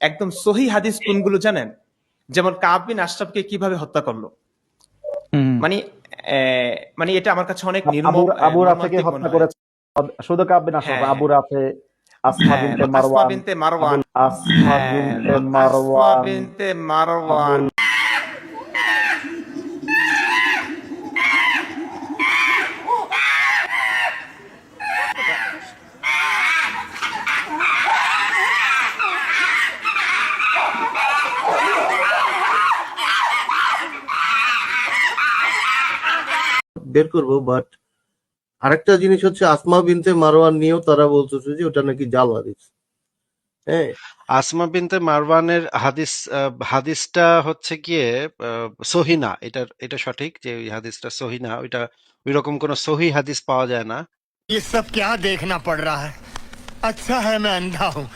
একদম সহি হাদিস কোনগুলো জানেন? যেমন কাব বিন আশরাফকে কিভাবে হত্যা করলো, মানে মানে এটা আমার কাছে অনেক নির্মম আবু রাফেকে মর্মান্তিক মনে হত্যা হয়। করেছে শুধু কাব বিন আশরাফ, হ্যাঁ, আবু রাফে, আসমা হ্যাঁ, বিনতে আসমা মারওয়ান, বিনতে মারওয়ান, আসমা হ্যাঁ, বিনতে আসমা মারওয়ান, বিনতে মারওয়ান। বের করবো, বাট আরেকটা জিনিস হচ্ছে আসমা বিনতে মারওয়ান নিয়েও তারা বলতেছে যে ওটা নাকি জাল হাদিস। হ্যাঁ, আসমা বিনতে মারওয়ানের হাদিসটা হচ্ছে গিয়ে সহি না। এটা সঠিক যে ওই হাদিসটা সহি না। ওইটা ওইরকম কোনো সহি হাদিস পাওয়া যায় না। ये सब क्या देखना पड़ रहा है? अच्छा है मैं अंधा हूँ।